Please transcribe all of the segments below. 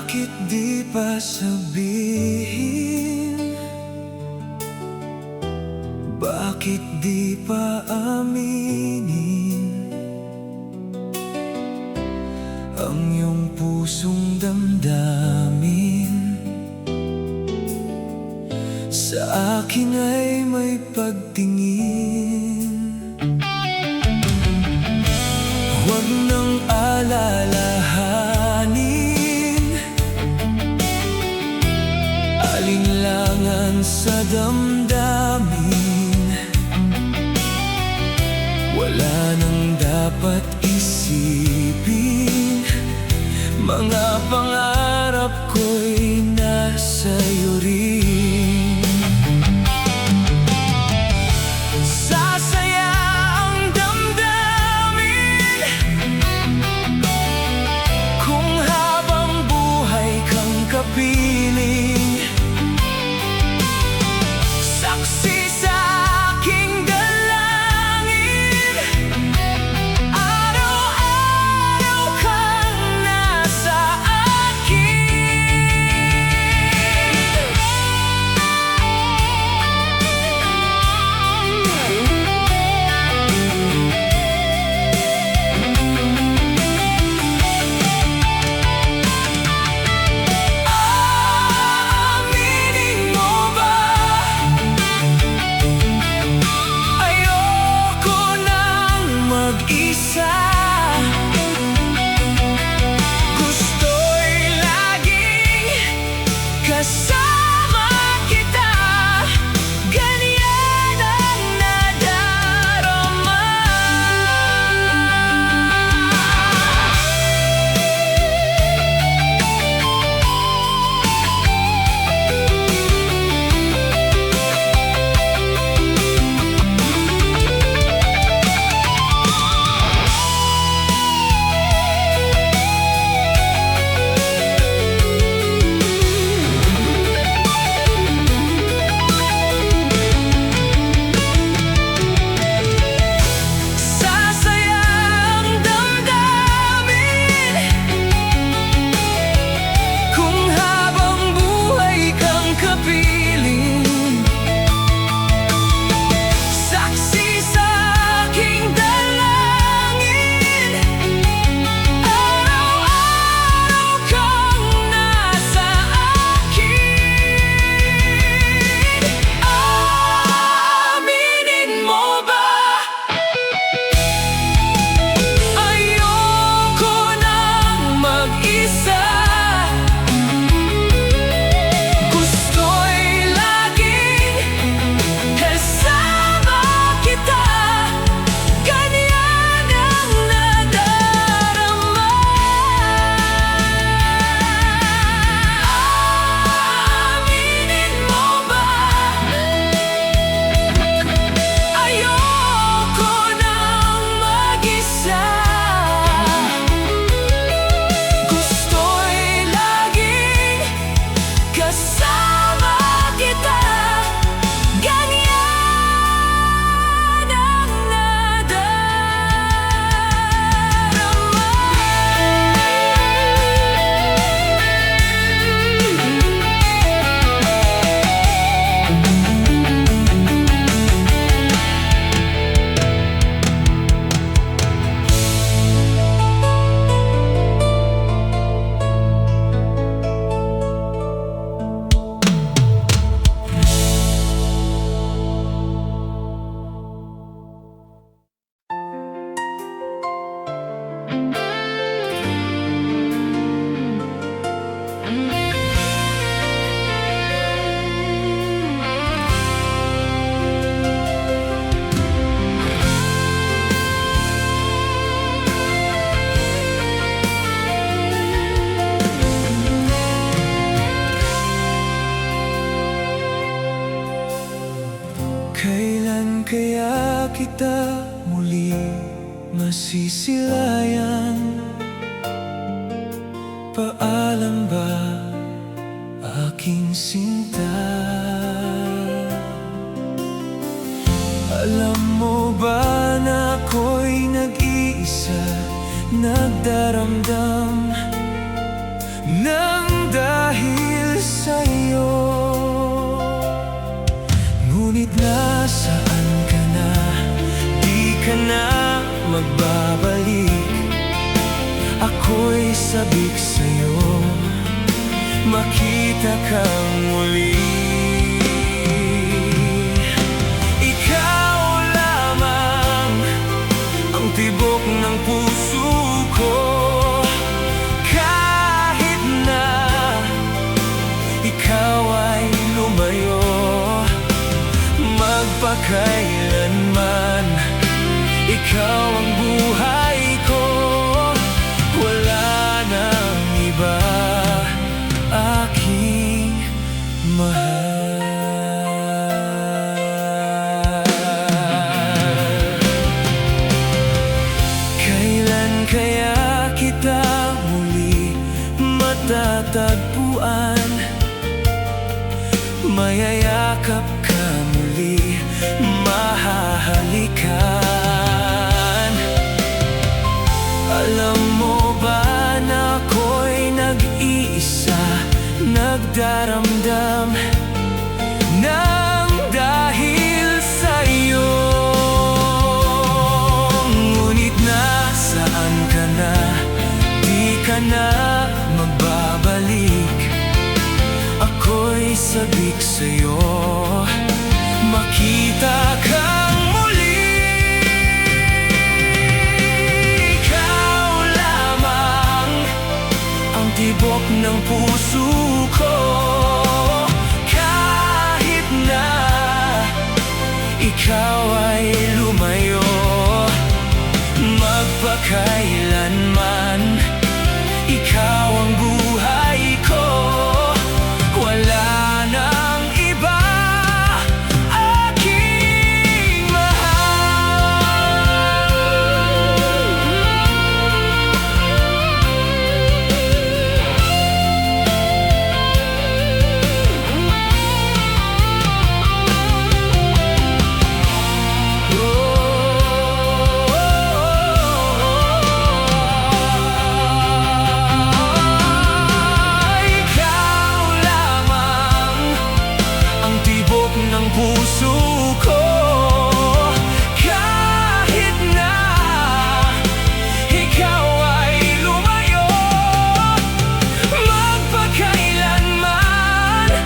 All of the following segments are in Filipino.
Bakit di pa sabihin? Bakit di pa aminin ang iyong pusong damdamin? Sa akin ay may pagtingin. Huwag nang alalahanin alinlangan sa damdamin. Wala nang dapat isipin, mga pangarap ko'y nasa iyo rin. Sasaya ang damdamin kung habang buhay kang kapiling. Saksi sa aking dalangin, araw-araw kang nasa kasama kita, ganyan ang nadarama. Kailan kaya kita muli masisilayan? Paalam ba, aking sinta? Alam mo ba na ako'y nag-iisa, nagdaramdam ng sa'yo. Ngunit nasaan ka na? Di ka na magbabalik. Ako'y sabik sa'yo, makita kang muli. Ikaw lamang ang tibok ng puso ko. Kahit na ikaw ay lumayo, magpakailanman ikaw ang buhay ko. Wala nang iba, aking mahal. Kailan kaya kita muli matatagpuan? Mayayakap ka muli, mahahalikan. Alam mo ba na ako'y nag-iisa, nagdaramdam ng dahil sa'yo. Ngunit nasaan ka na? Di ka na magbabalik. Ako'y sabik sa'yo, makita kang muli. Ikaw lamang ang tibok ng puso ko. Kahit na ikaw ay lumayo, magpakailanman ikaw ang buhay ko. Wala nang iba, aking puso ko. Kahit na ikaw ay lumayo, magpakailanman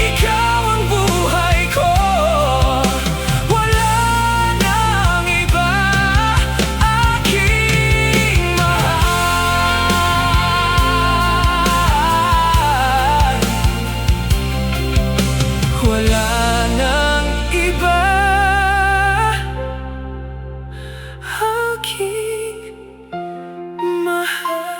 ikaw ang buhay ko. Wala nang iba, aking mahal. Wala nang iba, aking mahal.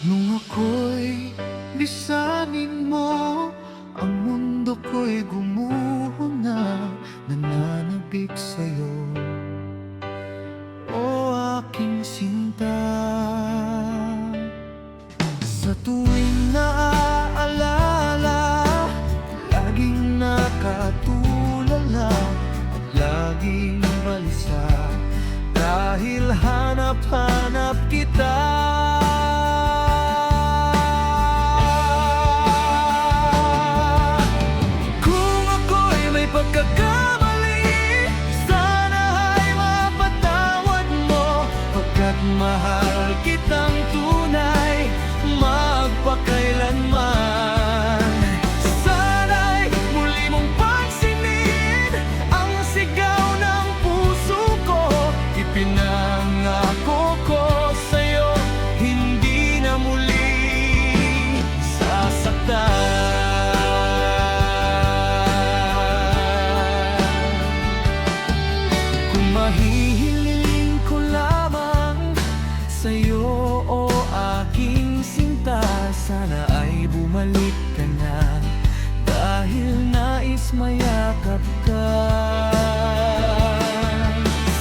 Nung ako'y lisanin mo, ang mundo ko'y gumuho na, nananabik sa'yo, o aking sinta. Sa tuwing naaalala, laging nakatulala, at laging balisa, dahil hanap-hanap kita. Pagkakamali, sana Lumapit ka na dahil nais mayakap ka.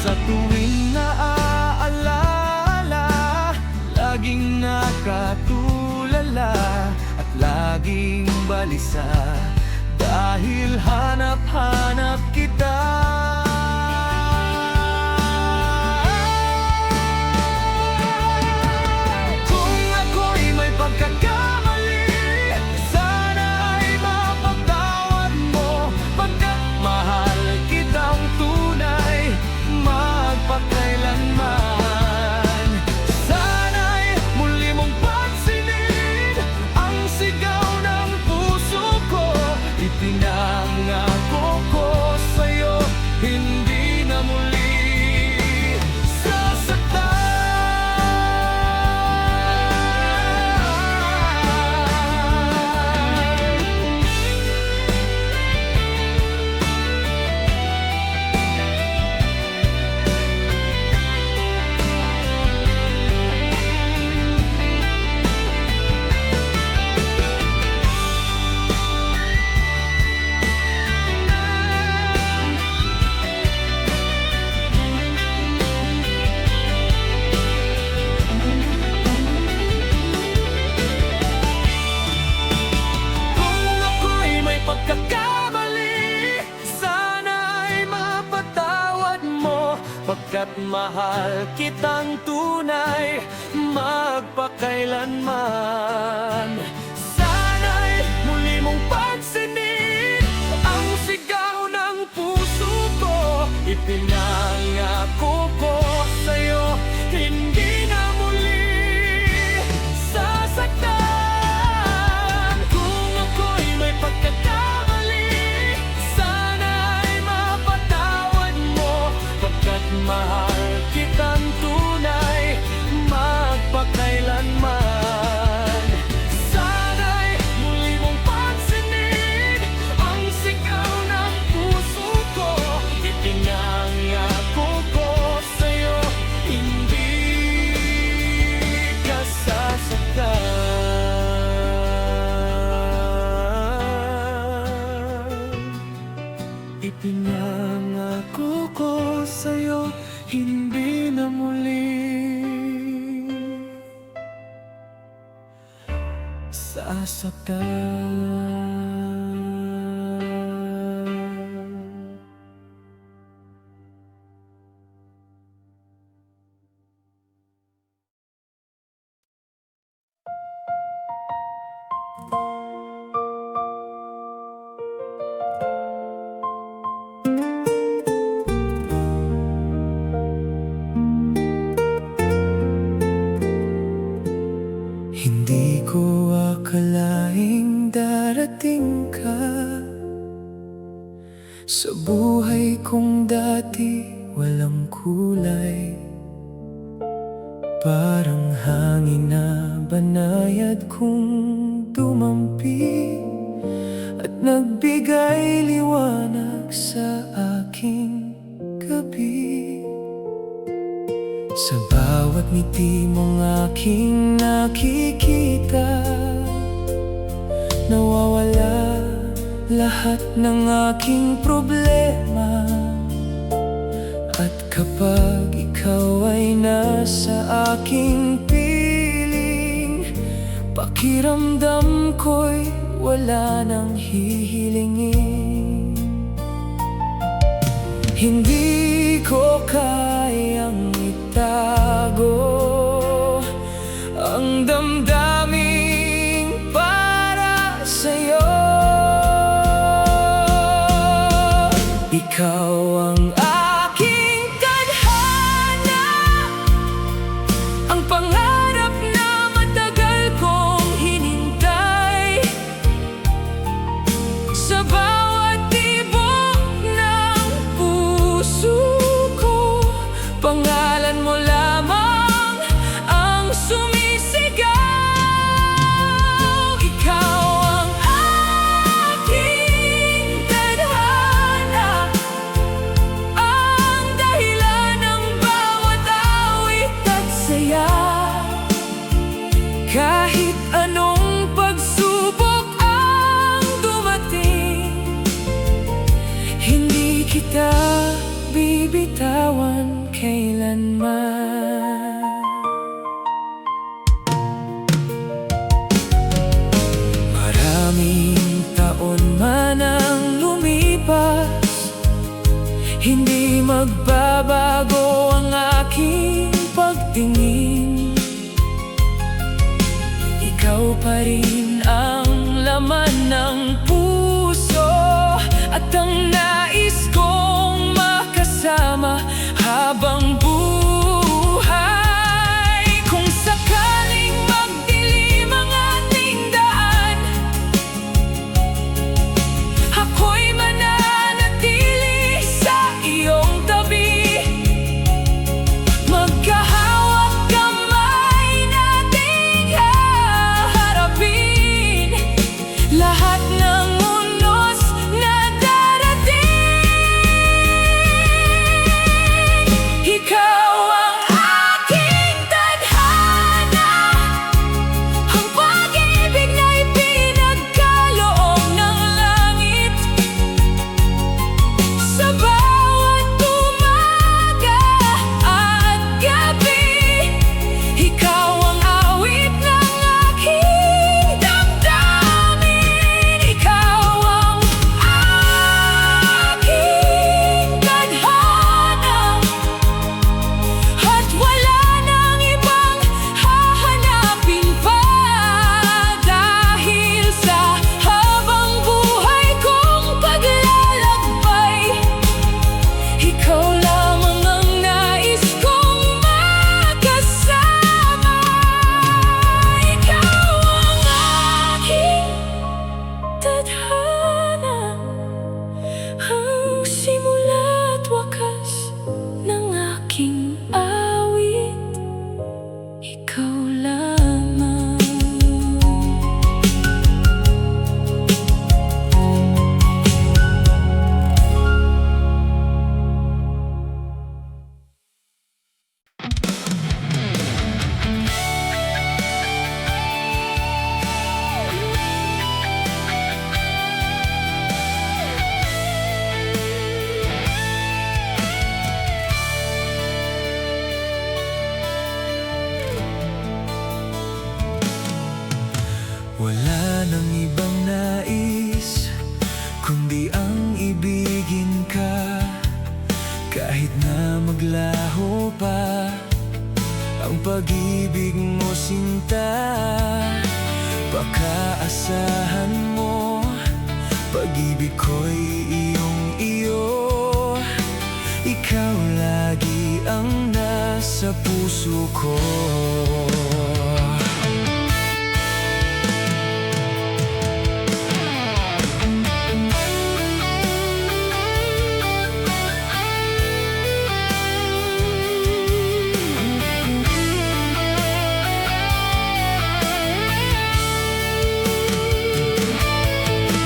Sa tuwing naaalala, laging nakatulala at laging balisa, dahil hanap-hanap kita. Kung ako'y may pagkakamali, sana ay mapatawad mo, pagkat mahal kitang tunay, magpakailanman. Sana'y muli mong pansinin ang sigaw ng puso ko. Ipinangako ko sa'yo, hindi na muli sasaktan. Pagkakamali, sana ay mapatawad mo, pagkat mahal kitang tunay, magpakailanman. Sana'y muli mong pansinin ang sigaw ng puso ko. Ipinangako ko sa'yo, hindi na muli sasaktan. Kung ako'y may pagkakamali, sana ay mapatawad mo, pagkat mahal kitang tunay, magpakailanman. Sana'y muli mong pansinin ang sigaw ng puso ko. Ipinangako ko sa'yo, hindi ka sasaktan. Ipinangako ko sa'yo, hindi na muli sasaktan. Hindi ko akalaing darating ka sa buhay kong dati, walang kulay. Parang hangin na banayad kong dumampi at nagbigay liwanag sa aking gabi. Sa bawat ngiti mong aking nakikita, nawawala lahat ng aking problema. At kapag ikaw ay nasa aking piling, pakiramdam ko'y wala nang hihilingin. Hindi ko kayang itago ang damdaming para sa'yo. Ikaw ang aking tadhana, ang pangarap na matagal kong hinintay. Sa bawat tibok ng puso ko, pangarap kita bibitawan kailanman. Maraming taon man ang lumipas, hindi magbabago ang aking pagtingin. Ikaw pa rin ang laman ng puso at ang nais kong makasama habang buhay. Kung sakaling magdilim ang ating daan, ako'y mananatili sa iyong tabi. Magkahawak kamay nating haharapin lahat ng unos na darating. Ikaw ang aking tadhana, ang pag-ibig na ipinagkaloob ng langit. Sa bawat umaga at gabi, ikaw ang awit ng aking damdamin. Ikaw ang aking tadhana, at wala nang ibang hahanapin pa. Dahil sa habang buhay kong paglalakbay, ikaw lamang ang nais kong makasama. Ikaw ang aking tadhana, ang simula at wakas ng aking awit. Ikaw lamang. Wala nang ibang nais kundi ang ibigin ka. Kahit na maglaho pa ang pag-ibig mo, sinta, pakaasahan mo, pag-ibig ko'y iyong-iyo. Ikaw lagi ang nasa puso ko.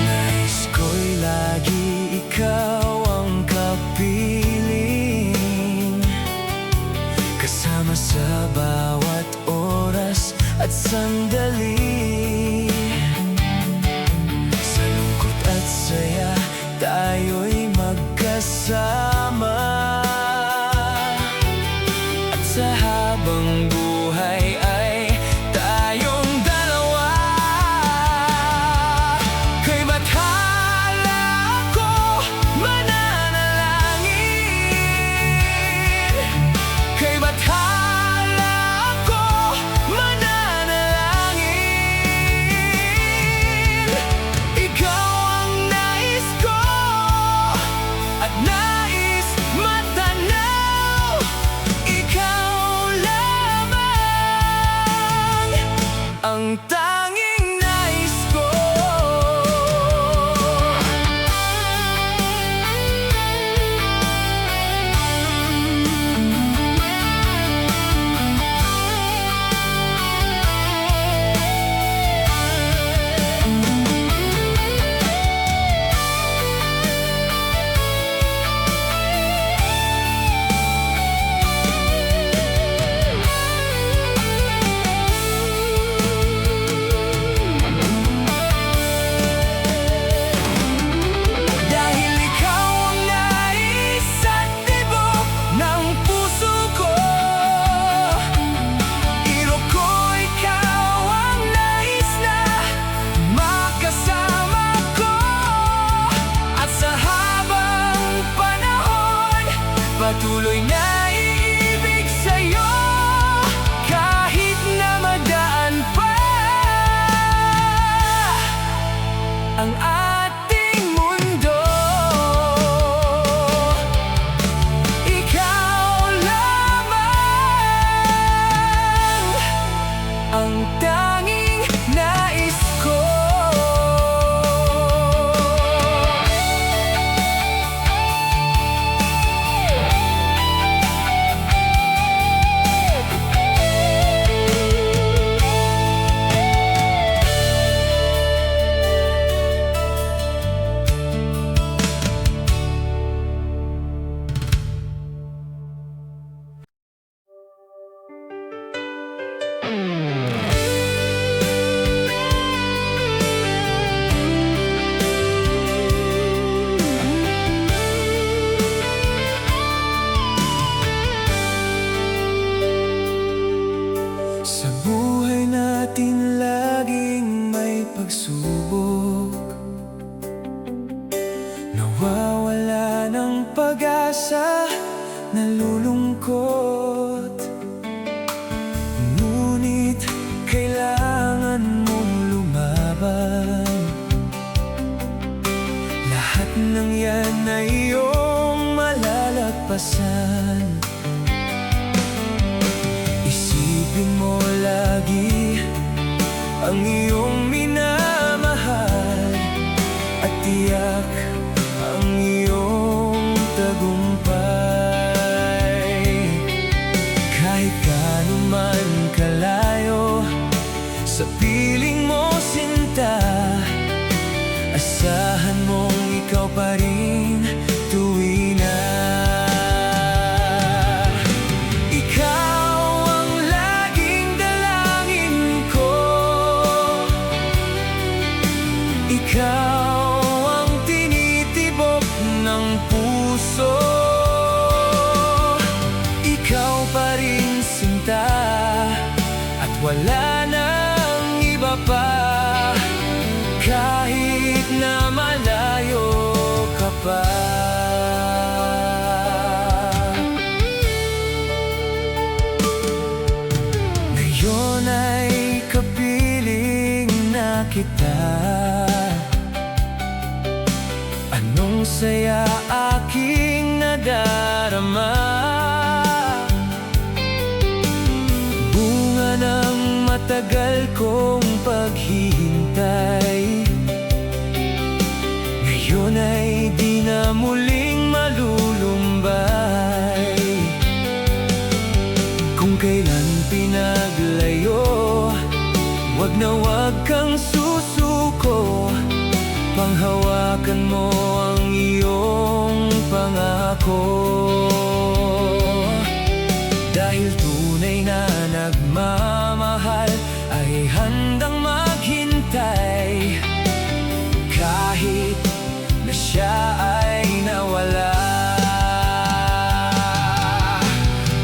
Nais ko'y lagi ikaw ang kapiling, kasama sa bawat oras at sandali. Sa lungkot at saya tayo'y magkasama, at sa habang buhay ay tayong dalawa. Kay bathala ako mananalangin, kay bathala ako mananalangin. patuloy na iibig sa'yo kahit na madaan pa ang ating mundo. Ikaw lamang ang tanging nais ko. Sa buhay natin laging may pagsubok, nawawala ng pag-asa, nalulungkot. Ngunit kailangan mong lumaban. Lahat ng yan ay iyong malalagpasan. Isipin mo lagi ang iyong minamahal at tiyak ang iyong tagumpay. Kahit gaano man kalayo sa piling mo sinta, asahan mong ikaw pa rin tuwi na. Ikaw ang tinitibok ng puso. Ikaw pa rin sinta at wala nang iba pa. Kahit na malayo ka pa. Ngayon ay kapiling na kita. Anong saya aking nadarama, bunga ng matagal kong paghihintay. Ngayon ay di na muling malulumbay. Kung kailan pinaglayo, wag na wag kang susuko. Panghawakan mo ang iyong pangako. Dahil tunay na nagmamahal ay handang maghintay kahit na siya ay nawala.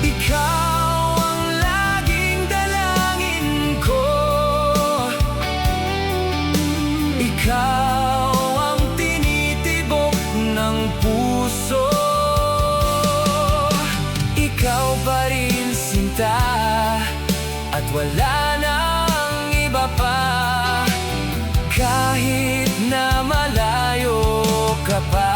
Ikaw ang laging dalangin ko. Ikaw puso. Ikaw pa rin sinta at wala nang iba pa. Kahit na malayo ka pa.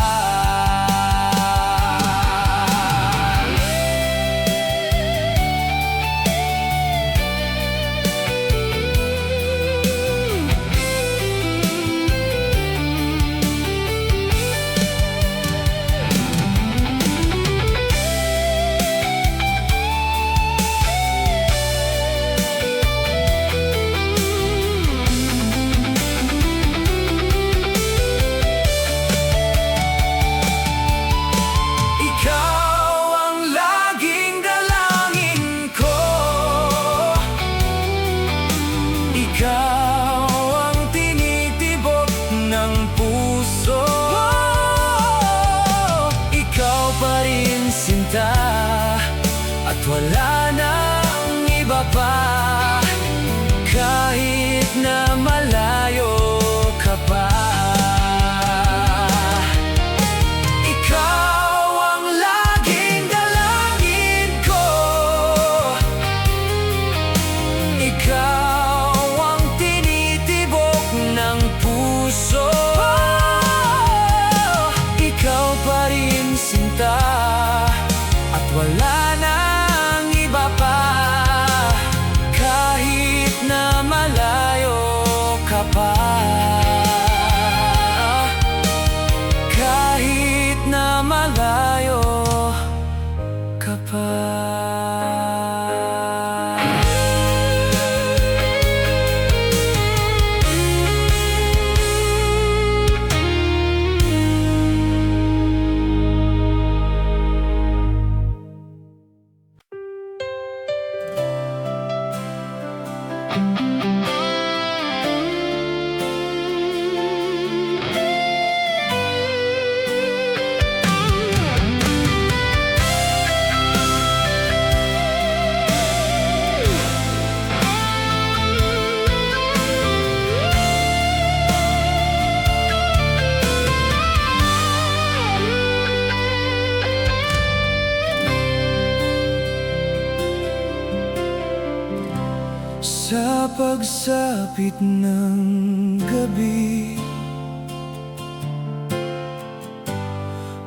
pagsapit ng gabi,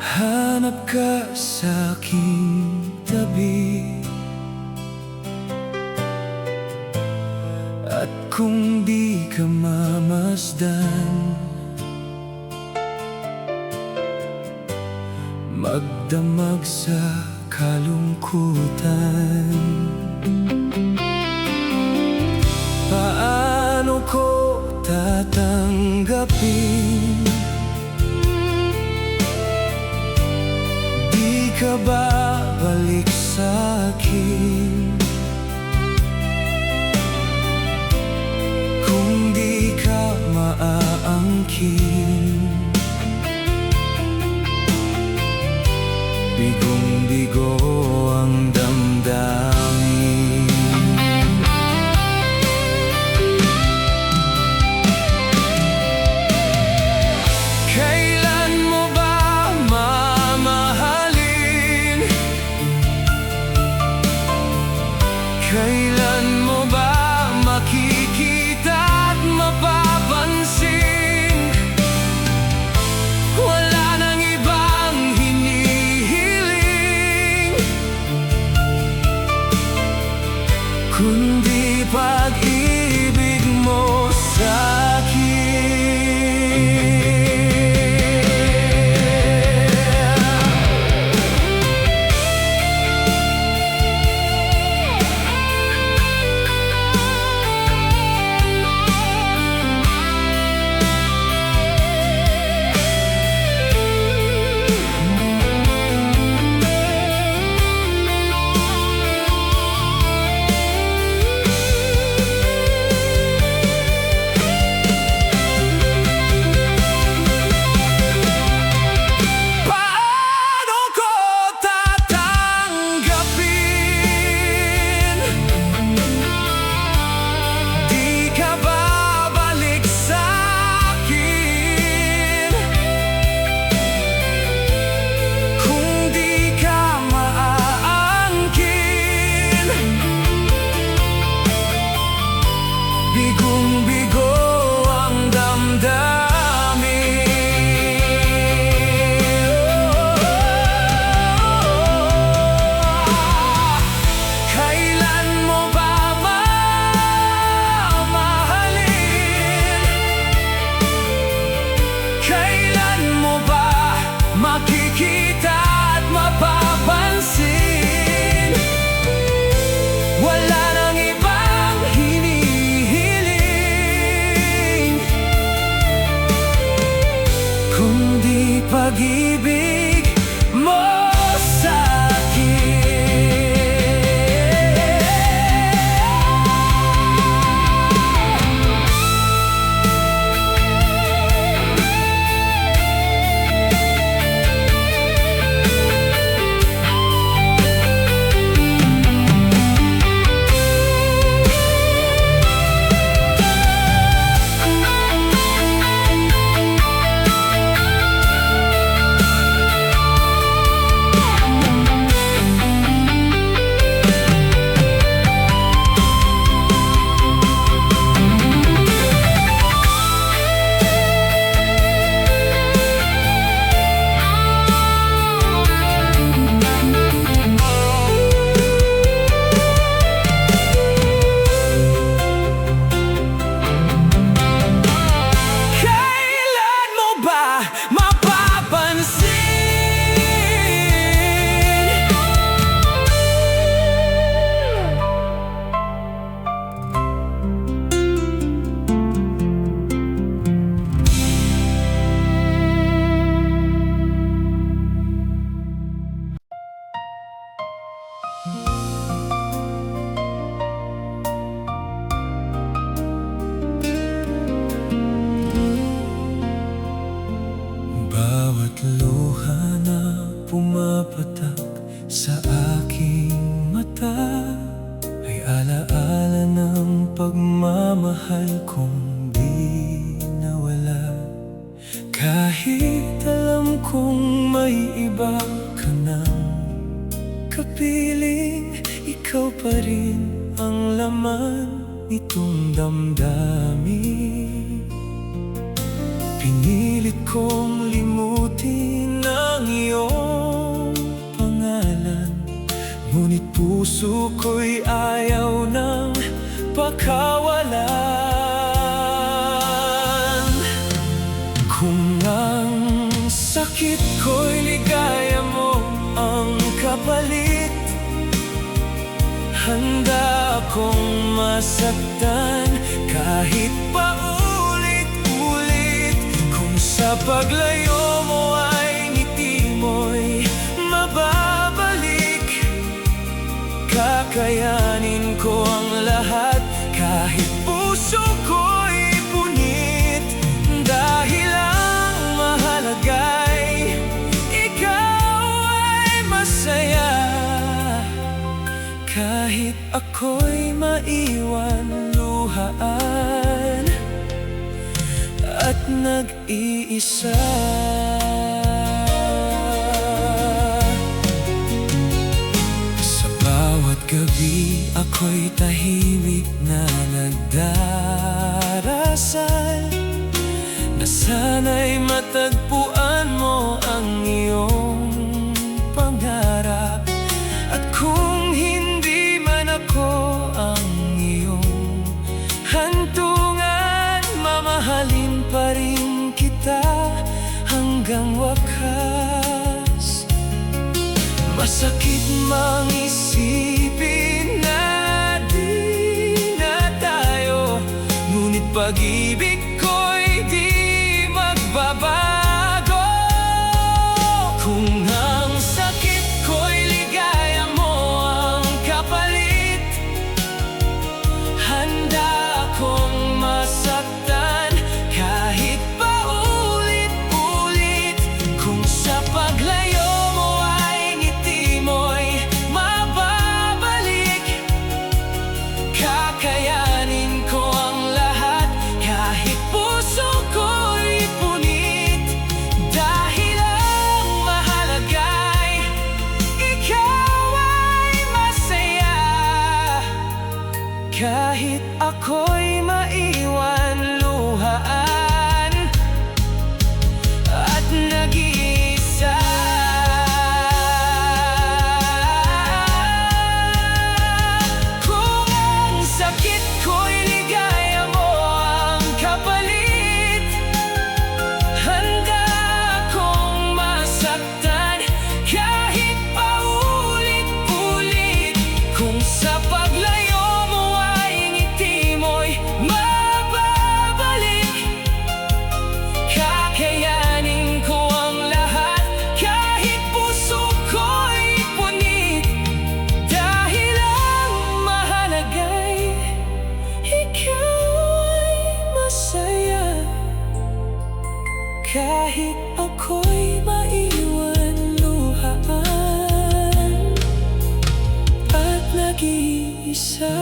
hanap ka sa aking tabi. At kung di ka mamasdan, magdamag sa kalungkutan. Paano ko tatanggapin? Di ka babalik sa'kin kung di ka maaangkin. Bigong-bigo ang damdamin. Kailan mo ba mamahalin? Kailan mo ba makikita at mapapansin? Wala nang ibang hinihiling kundi pag-ibig mo sa'kin. Bigong-bigo ang damdamin. Kailan mo ba mamahalin? Kailan mo ba makikita at mapapansin? Wala nang ibang hinihiling kundi pag-ibig mo sa'kin. Kailan mo ba mapapansin? Bawat luha na pumapatak sa aking mata ay alaala ng pagmamahal kong di nawala. Kahit alam kong may iba ka nang kapiling, ikaw pa rin ang laman nitong damdamin. Pinilit kong limutin ang iyong pangalan, ngunit puso ko'y ayaw ng pakawalan. Kung ang sakit ko'y ligaya mo ang kapalit, handa akong masaktan kahit paulit-ulit. Kung sa paglayo mo ay ngiti mo'y mababalik, kakayanin ko ang lahat kahit puso ko'y punit. Dahil ang mahalaga'y ikaw ay masaya, kahit ako'y maiwan luhaan at nag-iisa. Sa bawat gabi ako'y tahimik na nagdarasal, na sana'y matagpuan mo ang iyong pangarap. At kung hindi man ako ang iyong hantungan, mamahalin pa rin kita hanggang wakas. Masakit mang isipin na di na tayo, ngunit pag-ibig ko'y di magbabago. Kung ang sakit ko'y ligaya mo ang kapalit, handa akong masaktan kahit paulit-ulit. Kung sa paglayo mo ay ngiti mo'y mababalik, kakayanin ko ang lahat kahit puso ko'y punit. Dahil ang mahalaga'y ikaw ay masaya, kahit ako'y maiwan luhaan at nag-iisa. Kung ang sakit ko'y ligaya mo ang kapalit, handa akong masaktan kahit paulit-ulit. Kung sa paglayo mo ay ngiti mo'y mababalik, kakayanin ko ang lahat kahit puso ko'y punit. Dahil ang mahalaga'y ikaw ay masaya, kahit ako'y maiwan luhaan at nag-iisa.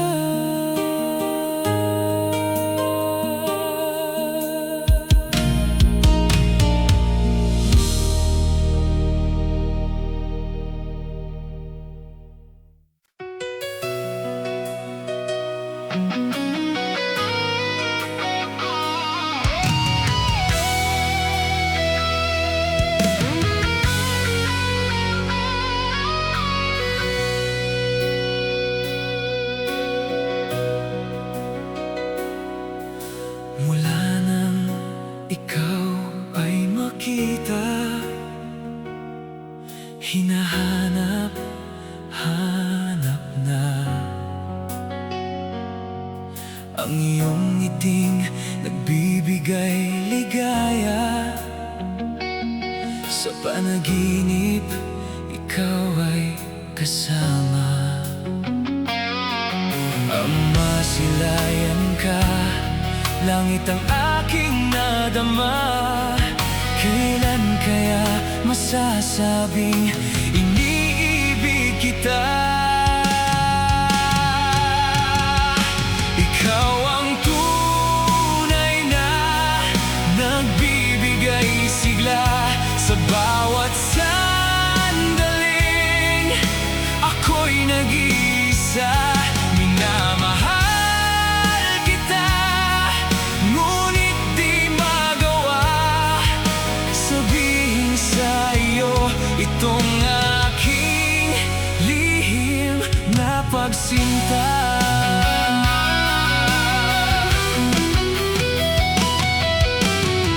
Mula nang ikaw ay makita, hinahanap-hanap na ang iyong ngiting nagbibigay ligaya. Sa panaginip, ikaw ay kasama. Ama, silayan ka, langit ang aking nadama. Kailan kaya masasabing iniibig kita? Ikaw ang tunay na nagbibigay sigla sa bawat sandaling ako'y nag-iisa. Minamahal itong aking lihim na pagsinta.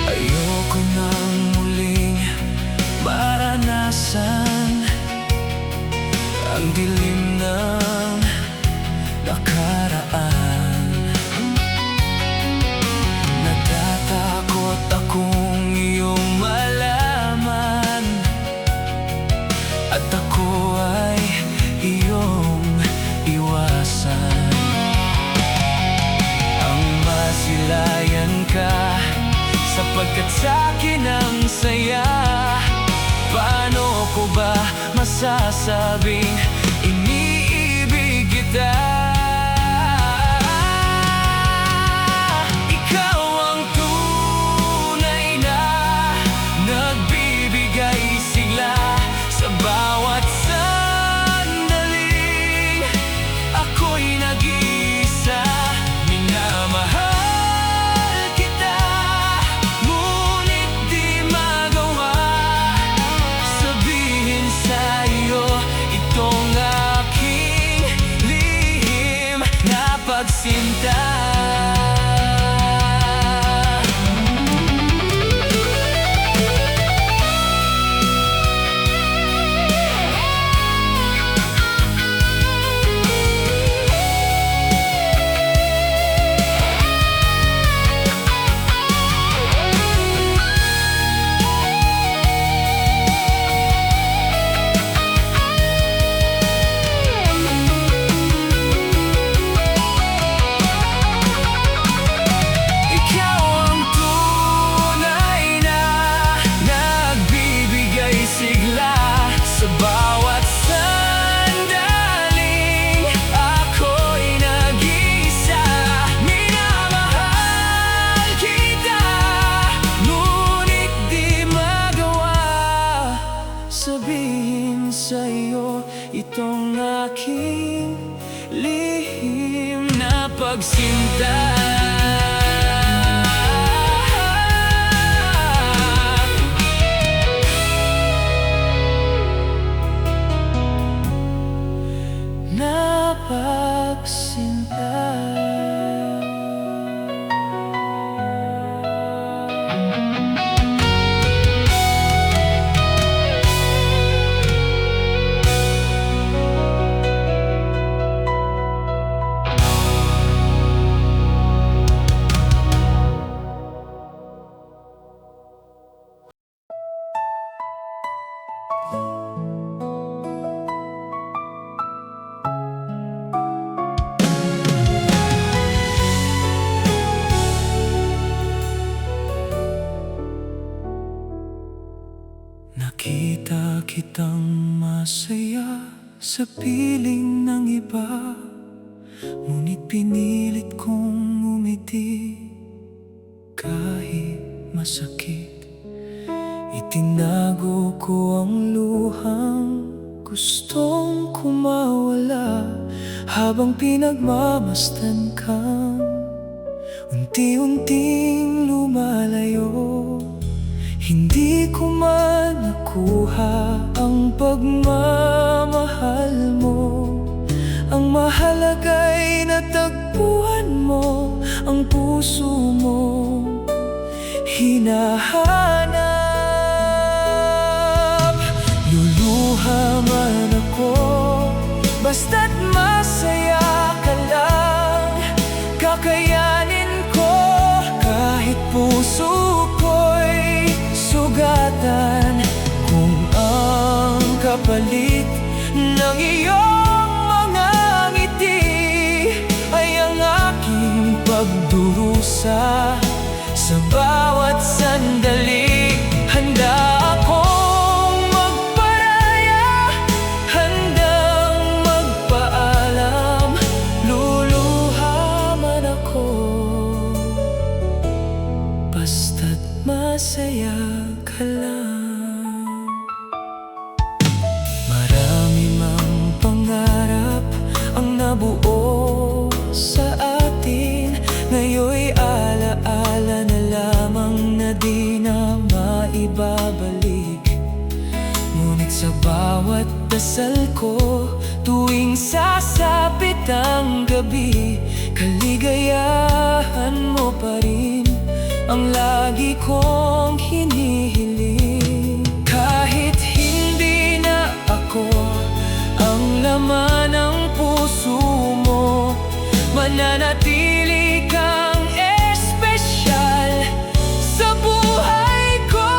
Ayoko nang muling maranasan ang dilim ng nakaraan. Natatakot akong iyong malaman at ako ay iyong iwasan. Ang masilayan ka sapagkat sa'kin ang saya. Paano ko ba masasabing iniibig kita? Ikaw ang tunay na nagbibigay sigla sa bawat sandaling ako'y nag-iisa. Minamahal kita, ngunit di magawa sabihin sa'yo itong aking lihim na pagsinta. Sabihin sa'yo itong aking lihim na pagsinta. Na pagsinta. Nakita kitang masaya sa piling ng iba, ngunit pinilit kong umiti kahit masakit. Itinago ko ang luhang gustong kumawala, habang pinagmamasdan kang unti-unting lumalayo. Hindi ko man nakuha ang pagmamahal mo. Ang mahalaga'y natagpuan mo ang puso mo hinahanap. Luluha man ako, basta't masaya ka lang. Kakayanin ko kahit puso sugatan, kung ang kapalit ng iyong mga ngiti ay ang aking pagdurusa sa bawat sandali. Handa akong magparaya, handang magpaalam. Luluha man ako, basta't masaya ka lang. Marami mang pangarap ang nabuo sa atin, ngayon'y alaala na lamang na di na maibabalik. Ngunit sa bawat dasal ko tuwing sasapit ang gabi, kaligayahan mo pa rin ang lagi kong hinihiling. Kahit hindi na ako ang laman ng puso mo, mananatili kang espesyal sa buhay ko.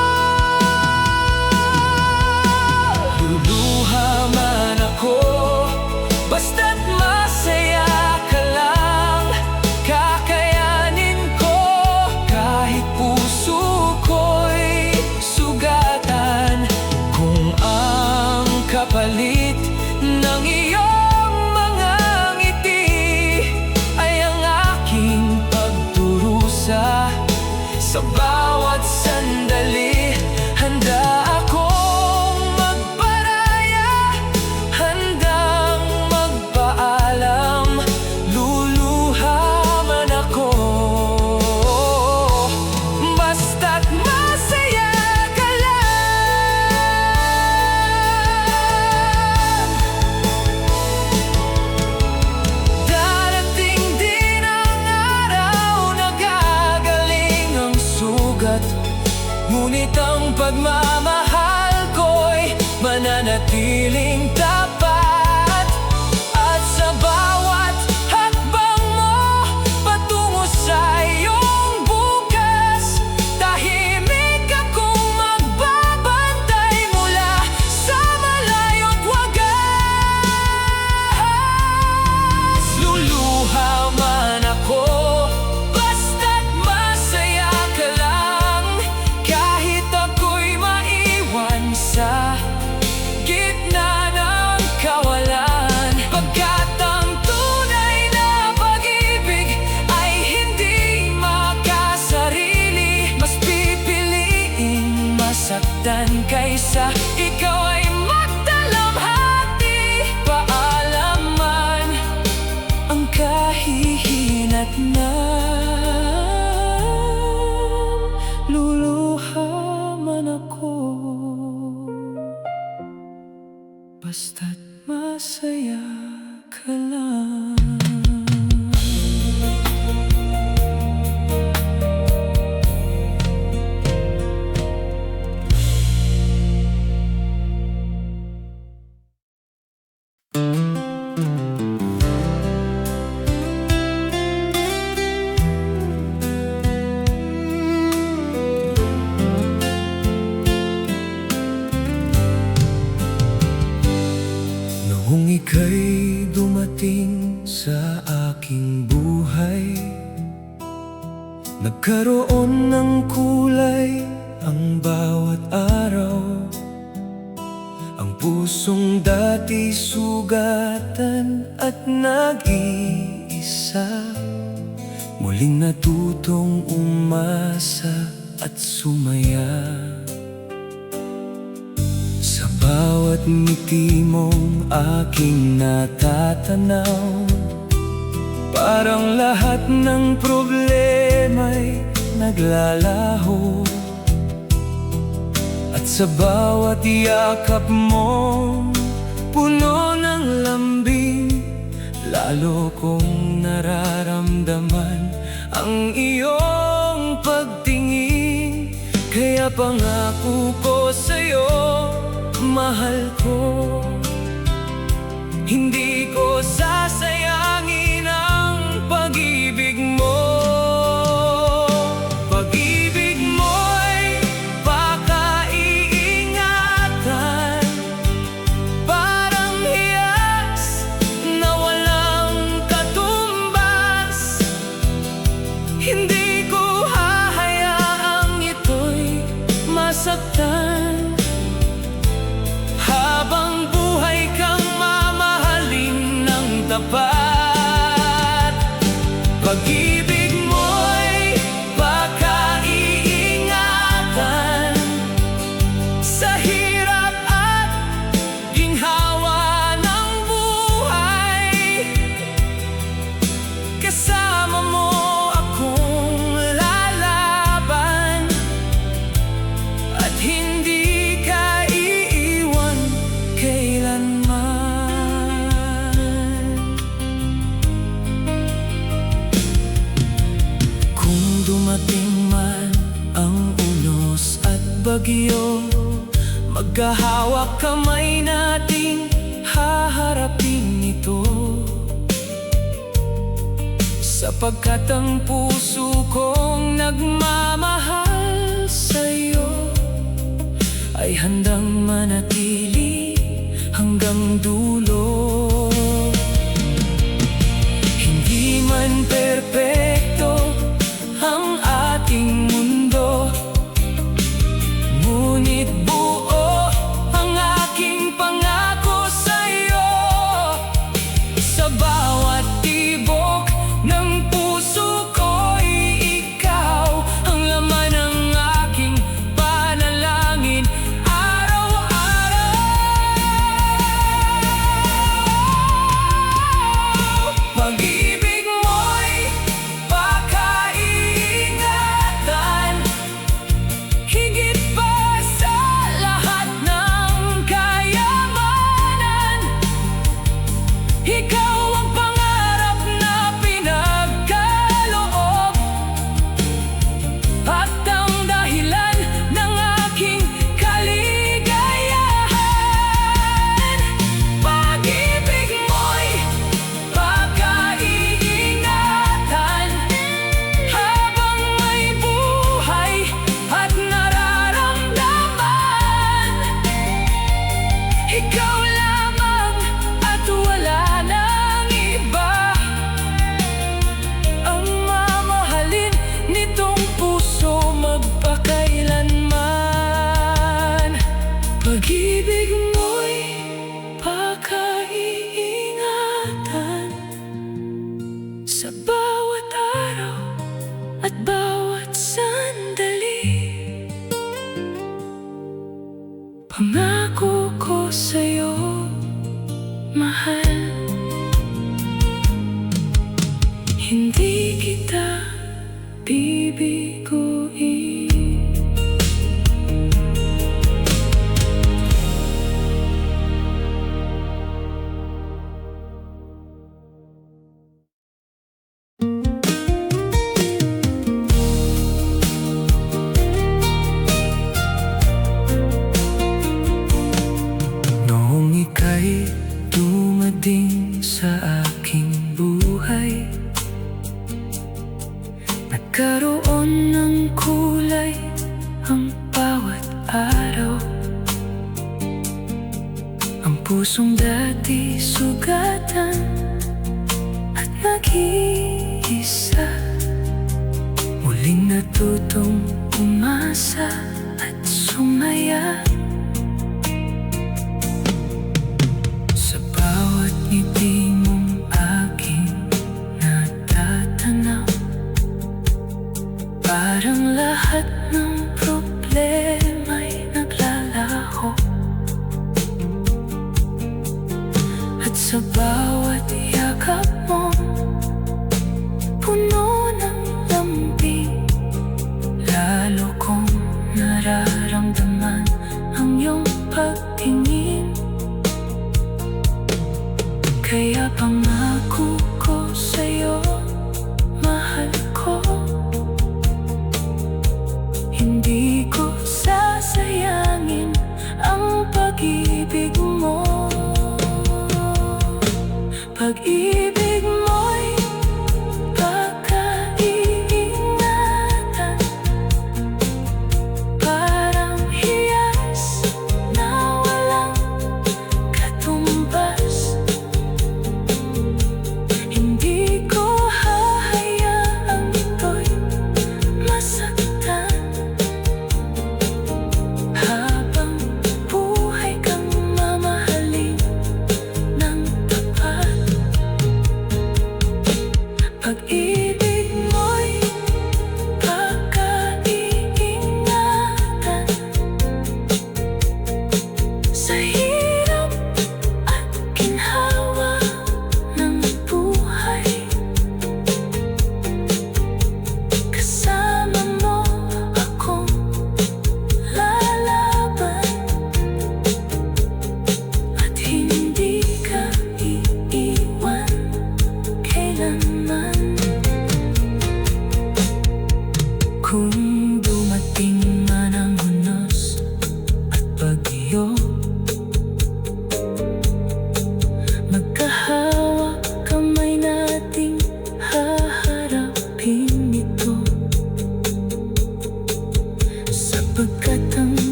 Luluha man ako, basta't masaya ka lang, kakayanin ko kahit puso ko'y sugatan. Kung ang kapalit ng iyong mga ngiti ay ang aking pagdurusa, sa bawat sandali handa akong magparaya, handang magpaalam. Luluha man ako, basta't masaya ka lang. Darating din ang araw na gagaling ang sugat, ngunit ang pagmamahal ko'y mananatiling tapat. At sa bawat hakbang mo patungo sa iyong bukas, tahimik akong magbabantay mula sa malayo't wagas. Luluha man ako, basta't masaya ka lang, kahit ako'y maiwan sa gitna ng kawalan. Pagkat ang tunay na pag-ibig ay hindi makasarili, mas pipiliing masaktan kaysa ikaw ay magdalamhati. Paalam man ang kahihinatnan, luluha man ako, basta't masaya ka lang. Noong ika'y dumating sa aking buhay, nagkaroon ng kulay ang bawat araw. Ang pusong dati sugatan at nag-iisa, muling natutong umasa at sumaya. Sa bawat ngiti mong aking natatanaw, parang lahat ng problema'y naglalaho. At sa bawat yakap mo, puno ng lambing, lalo kong nararamdaman ang iyong pagtingin. Kaya pangako ko sa'yo, mahal ko, hindi ko sasayangin ang pag-ibig mo. Pag-ibig mo'y pakaiingatan, parang hiyas na walang katumbas. Hindi ko hahayaang ito'y masaktan, habang buhay kang mamahalin ng tapat. Pag-ibig mo'y pakaiingatan, sa hirap at ginhawa ng buhay. Kasama mo akong lalaban, at hindi ka iiwan bagyo, maghahawak kamay nating haharapin ito. Sapagkat ang puso kong nagmamahal sa'yo ay handang manatili hanggang dulo. Hindi man perpekto ang ating mundo, ngunit buo ang aking pangako sa'yo. Sa bawat tibok ng puso ko'y ikaw ang laman ng aking panalangin araw-araw. Pag-ibig mo'y pakaingatan, higit pa sa lahat ng kayamanan. Ikaw ang pangarap na pinagkaloob at ang dahilan ng aking kaligayahan. Pag-ibig mo'y pagkaiingatan habang may buhay at nararamdaman. Ikaw lamang at wala nang iba ang mamahalin nitong puso magpakailanman. Pag-ibig mo'y pagkaiingatan sa bawat araw at bawat sandali. Pangako ko sa'yo, mahal, hindi kita bibiguin. Noong ika'y dumating sa aking buhay, nagkaroon ng kulay ang bawat araw. Ang pusong dati sugatan at nag-iisa, muling natutong umasa at sumaya. Sa bawat ngiti mong aking natatanaw, parang lahat ng problema'y naglalaho. At sa bawat yakap mo, puno ng lambing, lalo kong nararamdaman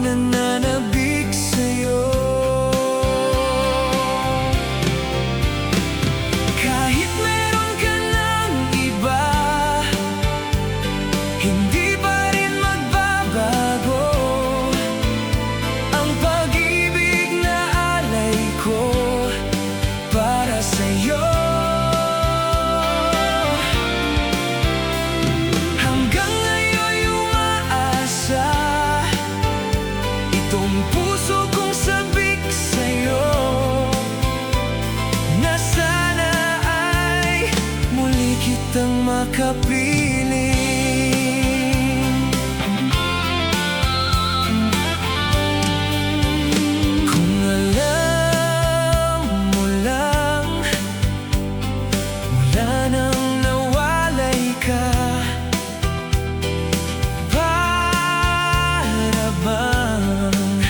nananabik sa'yo. Kahit meron ka ng iba, hindi pa rin magbabago ang pag-ibig na alay ko para sa'yo. Hanggang ngayon umaasa itong puso kong sabik sa'yo, na sana ay muli kitang makapiling. Kung alam mo lang, mula nang nawalay ka, para bang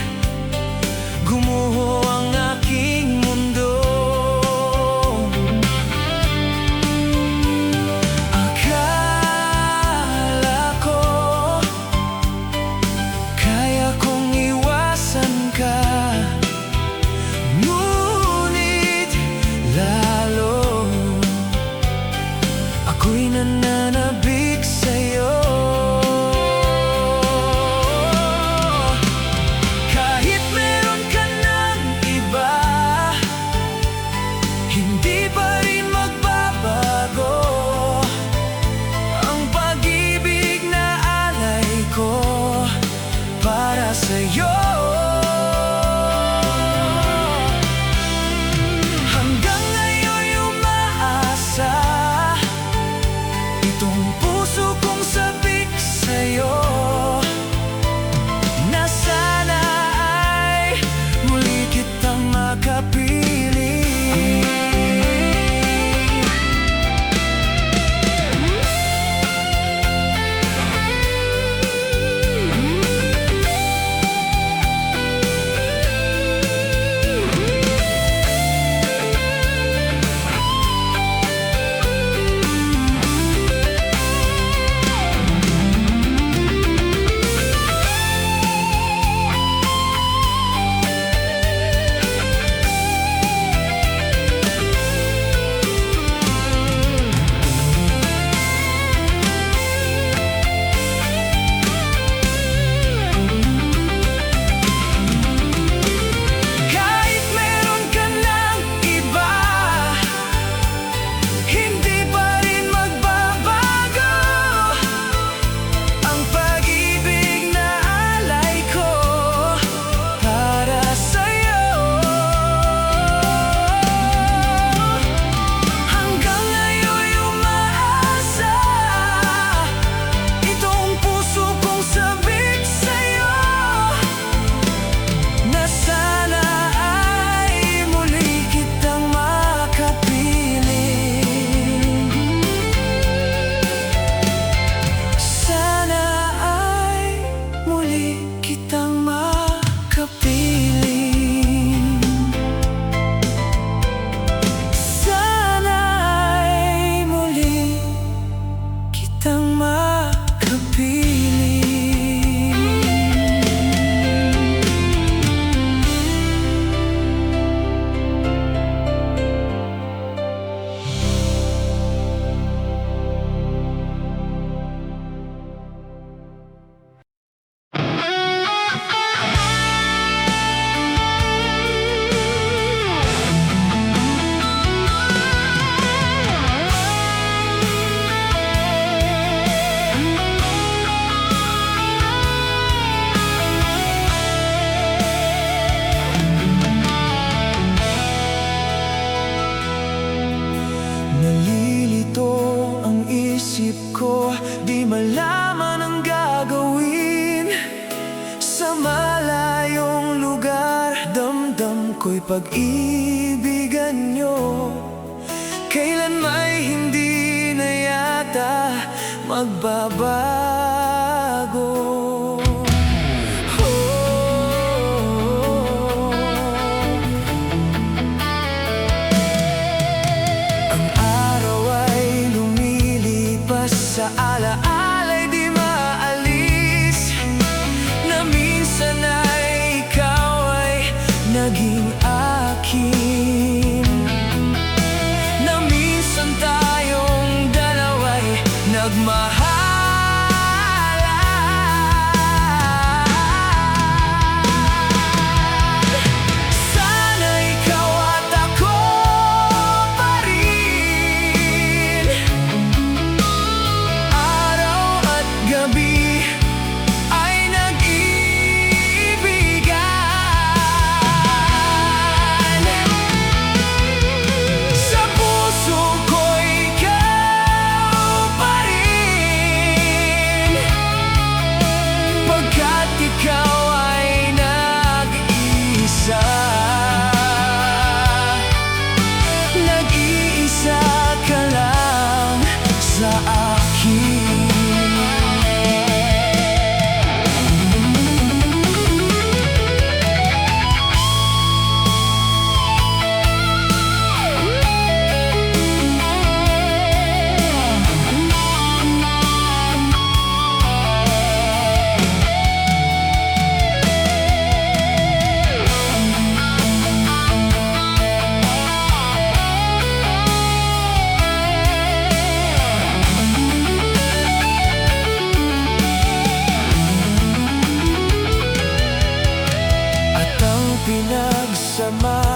gumuho ang aking mundo. Akala ko kaya kong iwasan ka, ngunit lalo ako'y nananabik sa'yo. Kahit meron ka ng iba, hindi pa rin magbabago ang pag-ibig na alay ko para sa'yo. Hanggang ngayon umaasa itong puso kong sabik sa'yo, na sana ay muli kitang makapiling. Kahit meron ka ng iba, hindi pa rin magbabago ang pag-ibig na alay ko para sa'yo. Hanggang ngayon umaasa itong puso kong sabik sa'yo, na sana ay muli kitang makapiling. Sana ay muli kitang makapiling. Sana ay muli kitang makapiling. Nalilito ang isip ko, di malaman ang gagawin. Sa malayong lugar, damdam ko'y pag-ibigan nyo. Kailan may hindi na yata magbabago. Ang araw ay lumilipas, sa alaala'y di maalis, na minsan ay pinagsama